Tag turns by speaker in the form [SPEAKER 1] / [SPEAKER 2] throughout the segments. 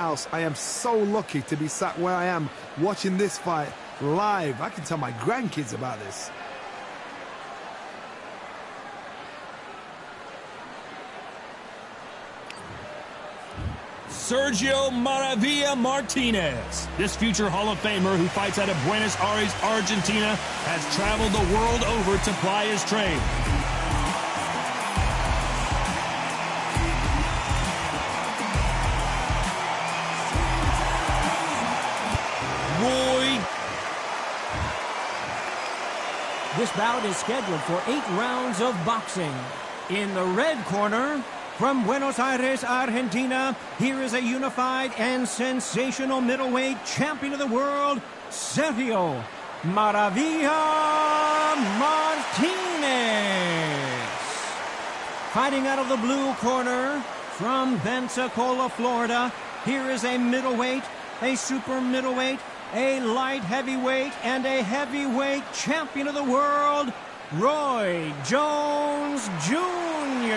[SPEAKER 1] house. I am so lucky to be sat where I am watching this fight live. I can tell my grandkids about this.
[SPEAKER 2] Sergio Maravilla Martinez. This future Hall of Famer who fights out of Buenos Aires, Argentina, has traveled the world over to ply his trade.
[SPEAKER 3] This bout is scheduled for 8 rounds of boxing. In the red corner, from Buenos Aires, Argentina, here is a unified and sensational middleweight champion of the world, Sergio Maravilla Martinez. Fighting out of the blue corner, from Pensacola, Florida, here is a middleweight, a super middleweight, a light heavyweight, and a heavyweight champion of the world, Roy Jones Jr.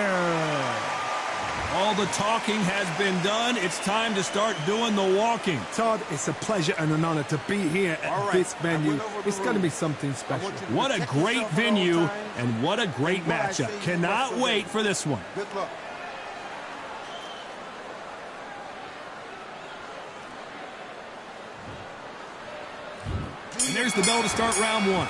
[SPEAKER 2] All the talking has been done. It's time to start doing the walking.
[SPEAKER 1] Todd, it's a pleasure and an honor to be here at this venue. It's going to be something special.
[SPEAKER 2] What a great venue and what a great matchup. Cannot wait for this one.
[SPEAKER 4] Good luck.
[SPEAKER 2] And there's the bell to start round one.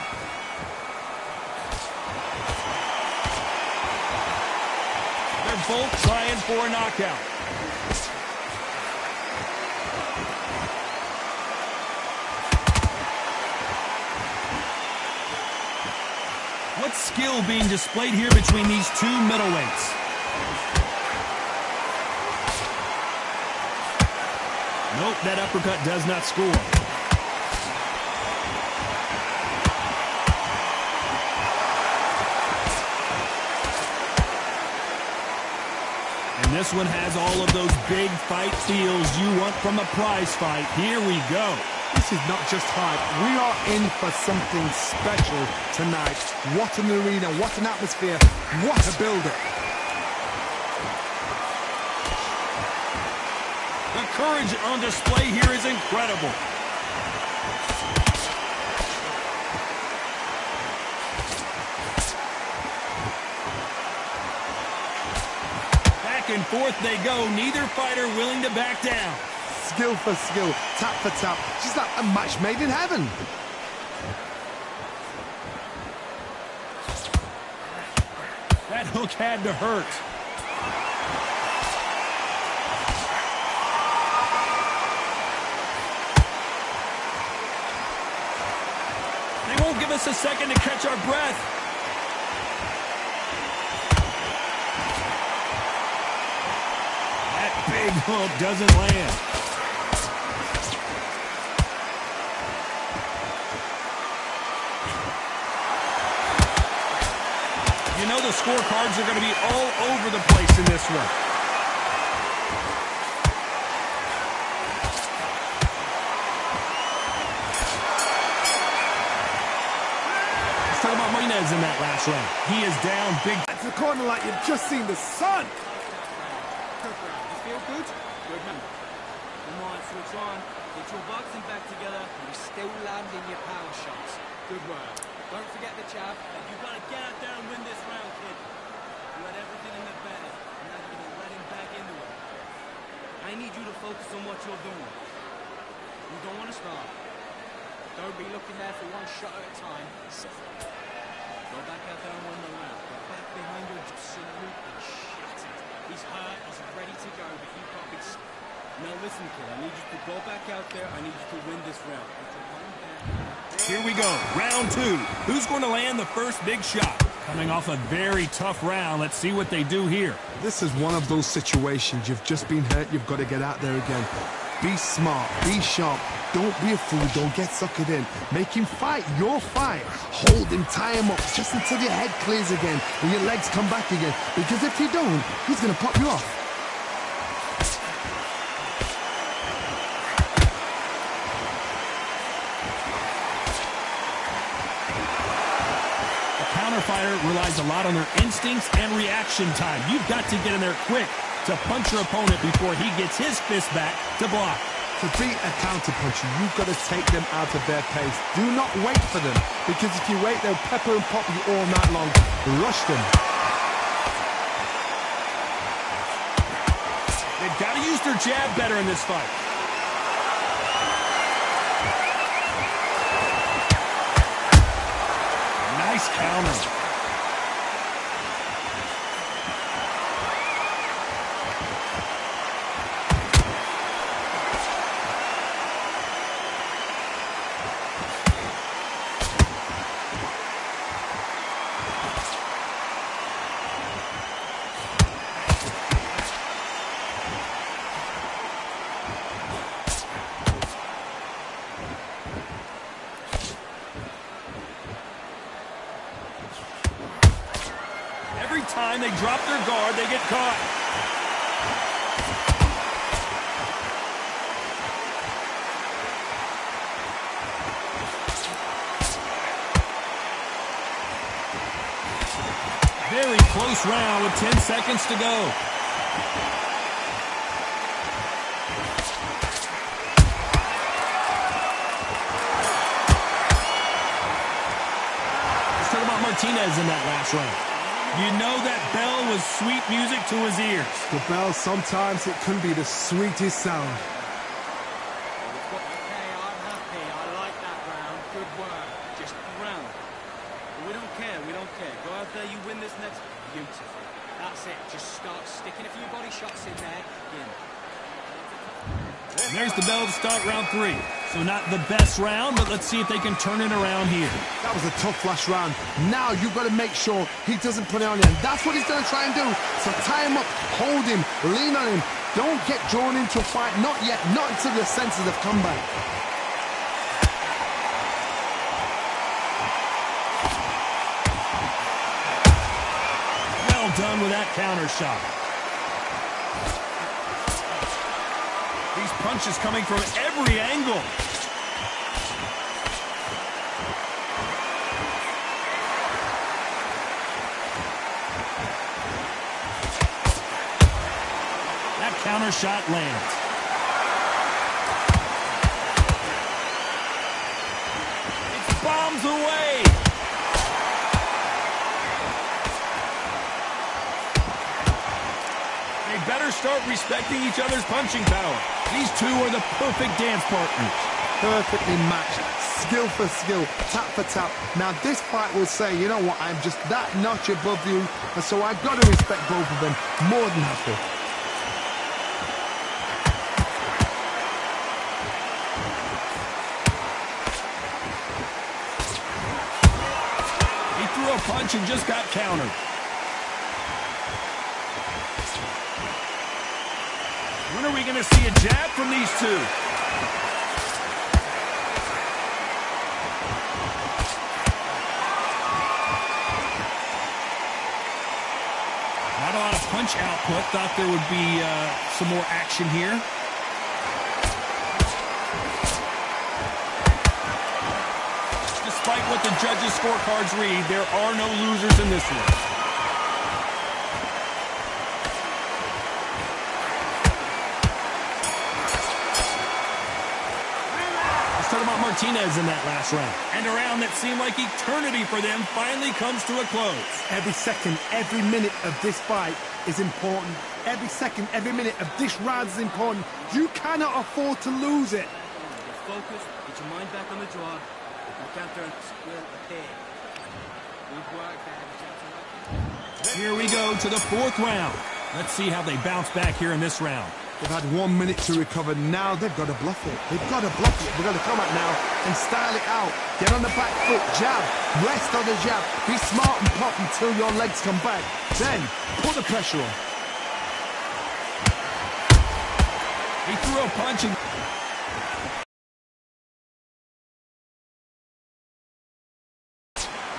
[SPEAKER 2] They're both trying for a knockout. What skill being displayed here between these two middleweights? Nope, that uppercut does not score. This one has all of those big fight feels you want from a prize fight. Here we go.
[SPEAKER 1] This is not just hype. We are in for something special tonight. What an arena, what an atmosphere, what a build-up.
[SPEAKER 2] The courage on display here is incredible. And forth they go, neither fighter willing to back down.
[SPEAKER 1] Skill for skill, tap for tap, just like a match made in heaven.
[SPEAKER 2] That hook had to hurt. They won't give us a second to catch our breath. Big hook doesn't land. You know the scorecards are going to be all over the place in this one. Let's talk about Martinez in that last round. He is down big.
[SPEAKER 1] It's the corner like you've just seen the sun.
[SPEAKER 5] Feel good? Good man. Come on, switch on. Get your boxing back together. You're still landing your power shots. Good work. Don't forget the jab. You gotta get out there and win this round, kid. You had everything in the bag. Now you're gonna let him back into it. I need you to focus on what you're doing. You don't want to stop. Don't be looking there for one shot at a time. Go back out there and win the round. Go back behind your absolutely shattered. He's hurt, he's ready to go, but you've got big... Now listen, kid, I need you to go back out there. I need you to win this round.
[SPEAKER 2] Here we go, round two. Who's going to land the first big shot? Coming off a very tough round. Let's see what they do here.
[SPEAKER 1] This is one of those situations. You've just been hurt. You've got to get out there again. Be smart. Be sharp. Don't be a fool. Don't get suckered in. Make him fight your fight. Hold him, tie him up just until your head clears again and your legs come back again. Because if you don't, he's going to pop you off.
[SPEAKER 2] A counter fighter relies a lot on their instincts and reaction time. You've got to get in there quick. to punch your opponent before he gets his fist back to block.
[SPEAKER 1] To beat a counter-puncher, you've got to take them out of their pace. Do not wait for them, because if you wait, they'll pepper and pop you all night long. Rush them.
[SPEAKER 2] They've got to use their jab better in this fight. Nice counter. Every time they drop their guard, they get caught. Very close round with 10 seconds to go. Let's talk about Martinez in that last round. You know that bell was sweet music to his ears.
[SPEAKER 1] The bell, sometimes it can be the sweetest sound.
[SPEAKER 5] Okay, I'm happy. I like that round. Good work. Just round. But we don't care. We don't care. Go out there. You win this next. Beautiful. That's it. Just start sticking a few body shots in there. In.
[SPEAKER 2] And there's the bell to start round 3. So not the best round, but let's see if they can turn it around here.
[SPEAKER 1] That was a tough last round. Now you've got to make sure he doesn't put it on you. And that's what he's going to try and do. So tie him up, hold him, lean on him. Don't get drawn into a fight. Not yet. Not until your senses have come back.
[SPEAKER 2] Well done with that counter shot. These punches coming from every angle. That counter shot lands. It's bombs away. They better start respecting each other's punching power. These two are the perfect dance partners.
[SPEAKER 1] Perfectly matched, skill for skill, tap for tap. Now this fight will say, you know what, I'm just that notch above you, and so I've got to respect both of them. More than happy.
[SPEAKER 2] He threw a punch and just got countered. When are we going to see a jab from these two? Not a lot of punch output. Thought there would be some more action here. Despite what the judges' scorecards read, there are no losers in this one. Martinez in that last round. And a round that seemed like eternity for them finally comes to a close.
[SPEAKER 1] Every second, every minute of this fight is important. Every second, every minute of this round is important. You cannot afford to lose it.
[SPEAKER 5] Get focused. Get your mind back on the draw. Look out there and square the peg. Good work, man.
[SPEAKER 2] Here we go to the 4th round. Let's see how they bounce back here in this round.
[SPEAKER 1] They've had 1 minute to recover. Now they've got to bluff it. They've got to bluff it. They've got to come out now and style it out. Get on the back foot, jab, rest on the jab. Be smart and pop until your legs come back. Then put the pressure on.
[SPEAKER 2] He threw a punch and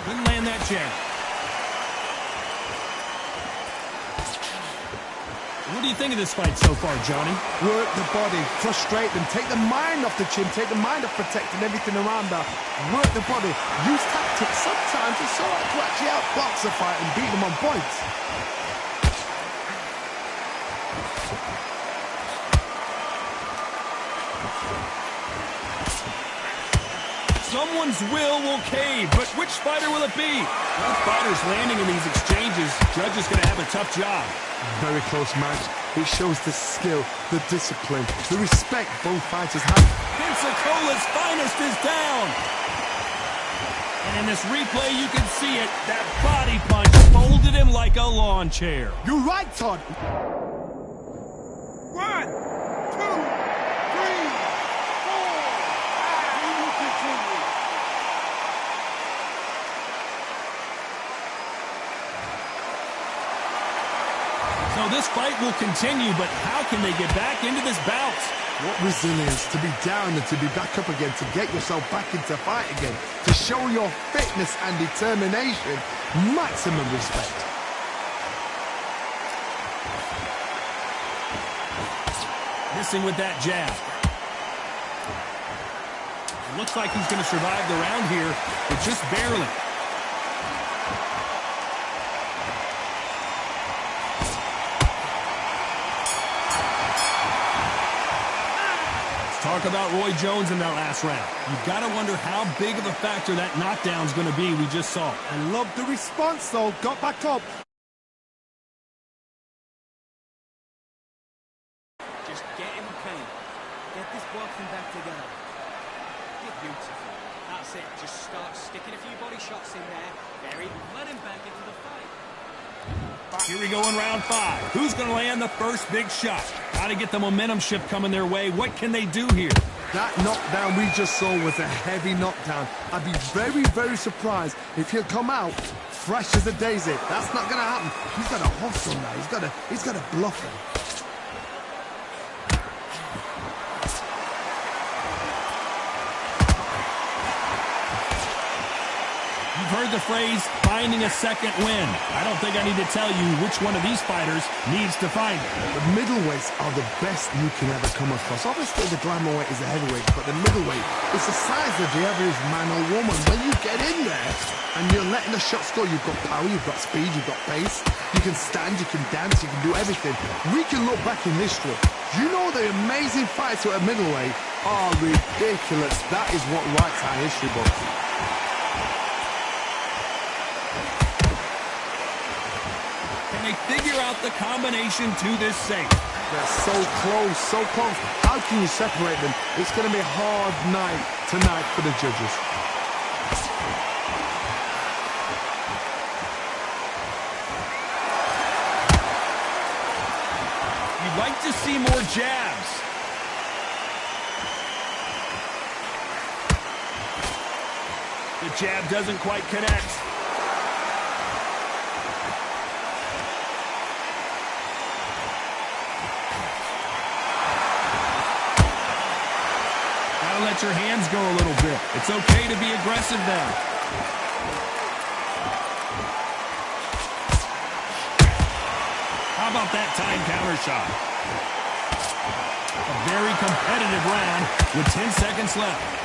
[SPEAKER 2] couldn't land that jab. What do you think of this fight so far, Johnny?
[SPEAKER 1] Work the body, frustrate them, take the mind off the chin, take the mind off protecting everything around that. Work the body, use tactics. Sometimes it's all right to actually outbox a fight and beat them on points.
[SPEAKER 2] Someone's will cave, but which fighter will it be? Both fighters landing in these exchanges. Judge is going to have a tough job.
[SPEAKER 1] Very close match. It shows the skill, the discipline, the respect both fighters have.
[SPEAKER 2] Pensacola's finest is down. And in this replay, you can see it. That body punch folded him like a lawn chair.
[SPEAKER 1] You're right, Todd.
[SPEAKER 5] 1, 2, 3, 4. Continue.
[SPEAKER 2] So this fight will continue, but how can they get back into this bout?
[SPEAKER 1] What resilience to be down and to be back up again, to get yourself back into fight again, to show your fitness and determination. Maximum respect.
[SPEAKER 2] Missing with that jab. It looks like he's going to survive the round here, but just barely. Talk about Roy Jones in that last round. You've got to wonder how big of a factor that knockdown's going to be we just saw.
[SPEAKER 1] I love the response, though. Got back up.
[SPEAKER 5] Just get him pain. Get this boxing back together. You're beautiful. That's it. Just start sticking a few body shots in there. Barry, let him back into the fight.
[SPEAKER 2] Here we go in round 5. Who's going to land the first big shot? Got to get the momentum shift coming their way. What can they do here?
[SPEAKER 1] That knockdown we just saw was a heavy knockdown. I'd be very, very surprised if he'll come out fresh as a daisy. That's not going to happen. He's got to hustle now. He's got to bluff him.
[SPEAKER 2] You've heard the phrase, finding a second win. I don't think I need to tell you which one of these fighters needs to find it.
[SPEAKER 1] The middleweights are the best you can ever come across. Obviously, the glamour weight is a heavyweight, but the middleweight is the size of the average man or woman. When you get in there and you're letting the shots go, you've got power, you've got speed, you've got pace. You can stand, you can dance, you can do everything. We can look back in history. You know the amazing fights at middleweight are ridiculous. That is what writes our history books.
[SPEAKER 2] They figure out the combination to this safe.
[SPEAKER 1] They're so close, so close. How can you separate them? It's going to be a hard night tonight for the judges.
[SPEAKER 2] You'd like to see more jabs. The jab doesn't quite connect. Let your hands go a little bit. It's okay to be aggressive now. How about that time counter shot? A very competitive round with 10 seconds left.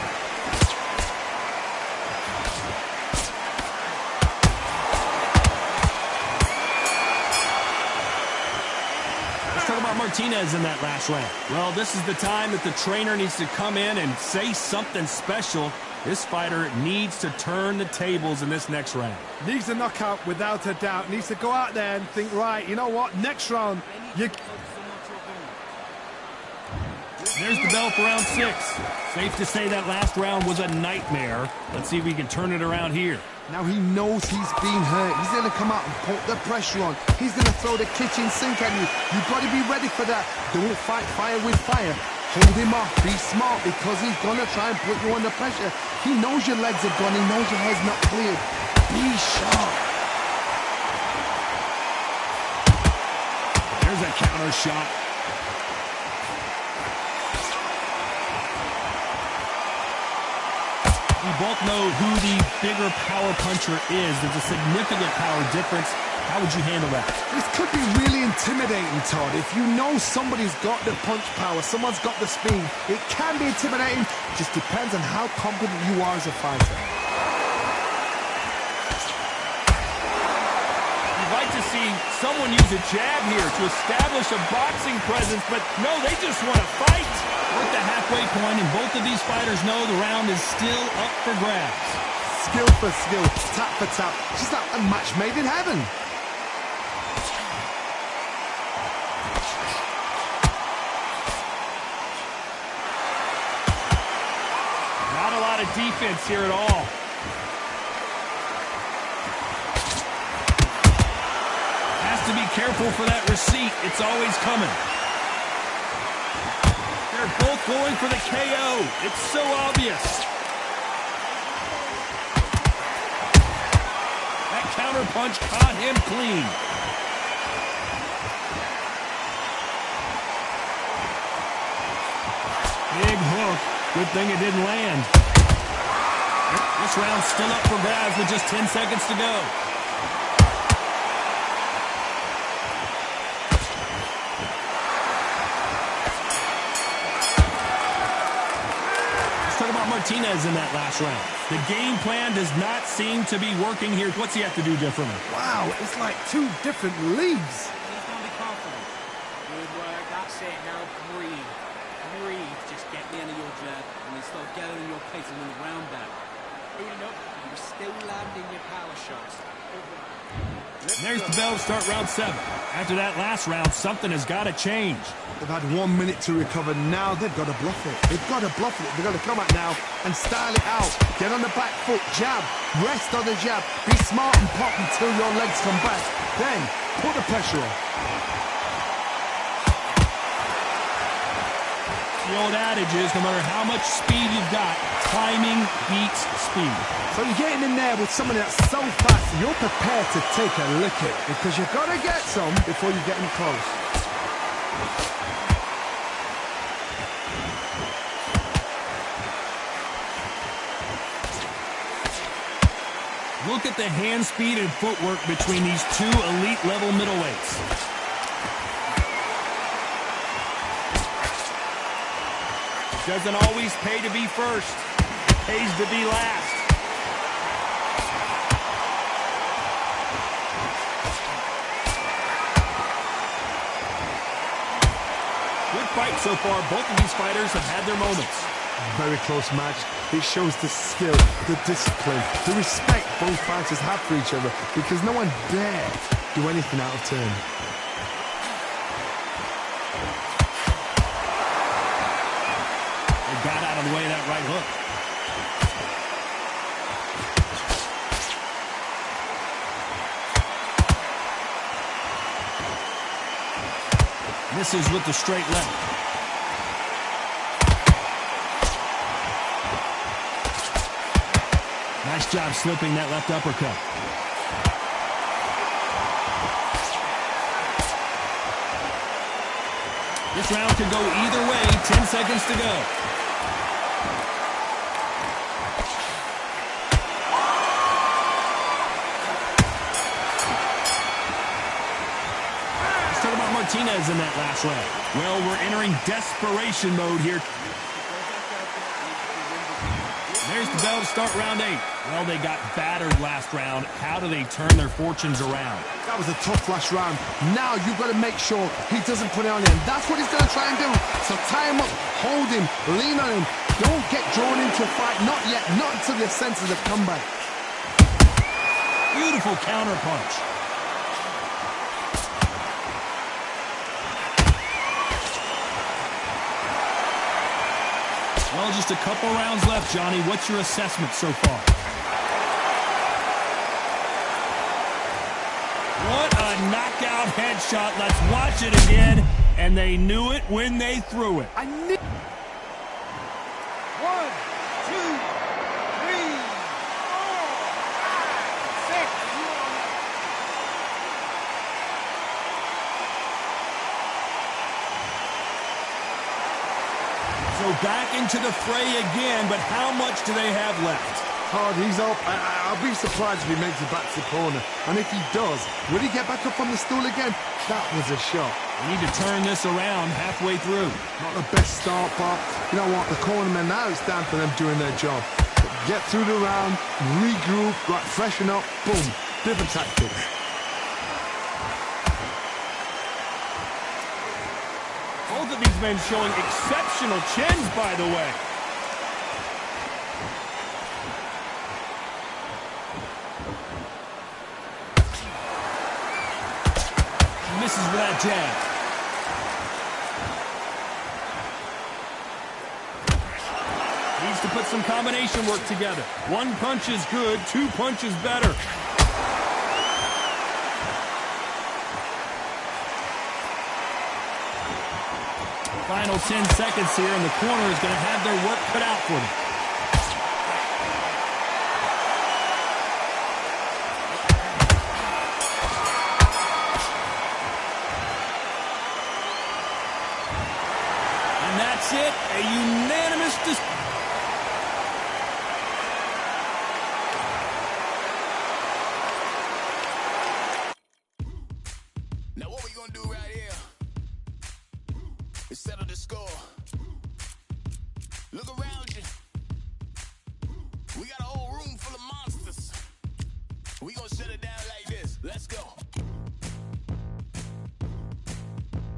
[SPEAKER 2] Martinez in that last round. Well, this is the time that the trainer needs to come in and say something special. This fighter needs to turn the tables in this next round.
[SPEAKER 1] Needs a knockout without a doubt. Needs to go out there and think, right, you know what, next round, you...
[SPEAKER 2] There's the bell for round 6. Safe to say that last round was a nightmare. Let's see if we can turn it around here.
[SPEAKER 1] Now he knows he's been hurt. He's going to come out and put the pressure on. He's going to throw the kitchen sink at you. You've got to be ready for that. Don't fight fire with fire. Hold him off. Be smart because he's going to try and put you under pressure. He knows your legs are gone. He knows your head's not cleared. Be sharp.
[SPEAKER 2] There's a counter shot. We both know who the bigger power puncher is. There's a significant power difference. How would you handle that?
[SPEAKER 1] This could be really intimidating, Todd. If you know somebody's got the punch power, someone's got the speed, it can be intimidating. Just depends on how confident you are as a fighter.
[SPEAKER 2] You'd like to see someone use a jab here to establish a boxing presence, but no, they just want to fight. We're at the halfway point, and both of these fighters know the round is still up for grabs.
[SPEAKER 1] Skill for skill, tap for tap. Just like a match made in heaven.
[SPEAKER 2] Not a lot of defense here at all. Has to be careful for that receipt. It's always coming. They're both going for the KO. It's so obvious. That counter punch caught him clean. Big hook. Good thing it didn't land. This round's still up for grabs with just 10 seconds to go. Martinez in that last round. The game plan does not seem to be working here. What's he have to do differently?
[SPEAKER 1] Wow, it's like two different leagues.
[SPEAKER 5] He's going to be confident. Good work. That's it. Now breathe. Breathe. Just get the end of your jab and then start gathering your pace and move round back. Moving up. You're still landing your power shots. Good work.
[SPEAKER 2] There's the bell to start round 7. After that last round, something has got to change.
[SPEAKER 1] They've had 1 minute to recover. Now they've got to bluff it. They've got to bluff it. They've got to come out now and style it out. Get on the back foot, jab, rest on the jab. Be smart and pop until your legs come back. Then put the pressure on.
[SPEAKER 2] The old adage is no matter how much speed you've got, timing beats speed.
[SPEAKER 1] So you're getting in there with someone that's so fast, you're prepared to take a licking because you've got to get some before you get in close.
[SPEAKER 2] Look at the hand speed and footwork between these two elite level middleweights. Doesn't always pay to be first. Pays to be last. Good fight so far. Both of these fighters have had their moments.
[SPEAKER 1] Very close match. It shows the skill, the discipline, the respect both fighters have for each other because no one dare do anything out of turn.
[SPEAKER 2] They got out of the way of that right hook. Misses with the straight left. Nice job slipping that left uppercut. This round could go either way. 10 seconds to go. Let's talk about Martinez in that last round. Well, we're entering desperation mode here. There's the bell to start round 8. Well, they got battered last round. How do they turn their fortunes around?
[SPEAKER 1] That was a tough last round. Now you've got to make sure he doesn't put it on you. And that's what he's going to try and do. So tie him up, hold him, lean on him. Don't get drawn into a fight. Not yet. Not until your senses have come back.
[SPEAKER 2] Beautiful counter punch. Well, just a couple rounds left, Johnny. What's your assessment so far? What a knockout headshot. Let's watch it again. And they knew it when they threw it.
[SPEAKER 5] 1, 2, 3, 4, 5, 6.
[SPEAKER 2] So back into the fray again, but how much do they have left?
[SPEAKER 1] Hard, he's up. I'll be surprised if he makes it back to the corner. And if he does, will he get back up on the stool again? That was a shot.
[SPEAKER 2] We need to turn this around halfway through.
[SPEAKER 1] Not the best start, but you know what? The cornermen, now it's down to them doing their job. Get through the round, regroup, right, freshen up, boom. Different tactics.
[SPEAKER 2] Both of of these men showing exceptional chins, by the way. Misses with that jab. Needs to put some combination work together. One punch is good, two punches better. Final 10 seconds here, and the corner is going to have their work cut out for them. And that's it, a unanimous decision.
[SPEAKER 4] Now what we gonna do right here is settle the score. Look around you. We got a whole room full of monsters. We gonna shut it down like this. Let's go.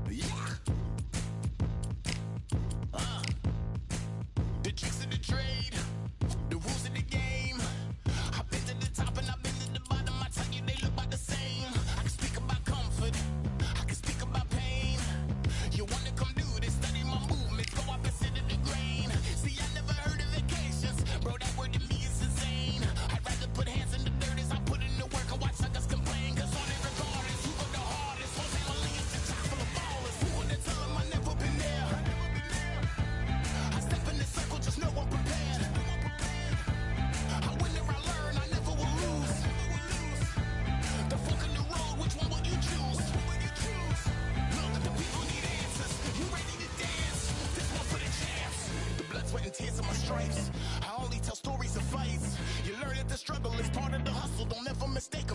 [SPEAKER 4] Yeah. The tricks of the trade, the rules of the game. I've been to the top and I've been to the bottom. I tell you they look about the same. I can speak about comfort, I can speak about pain. You wanna come do this, study my movements, go opposite of the grain. See, I never heard of vacations, bro, that word to me is insane. I'd rather put hands in the dirt as I put in the work and watch suckers complain. Cause on it regardless, who go the hardest? Jose Malia's the top full of ballers. Who would have told him I never been there? I step in the circle, just know I'm prepared. I win or I learn, I never will lose. The fork in the road, which one will you choose? Look, the people need answers. You ready to dance? This one for the chance. The blood, sweat, and tears of my stripes. I only tell stories of fights. You learn that the struggle is part of the hustle. Don't ever mistake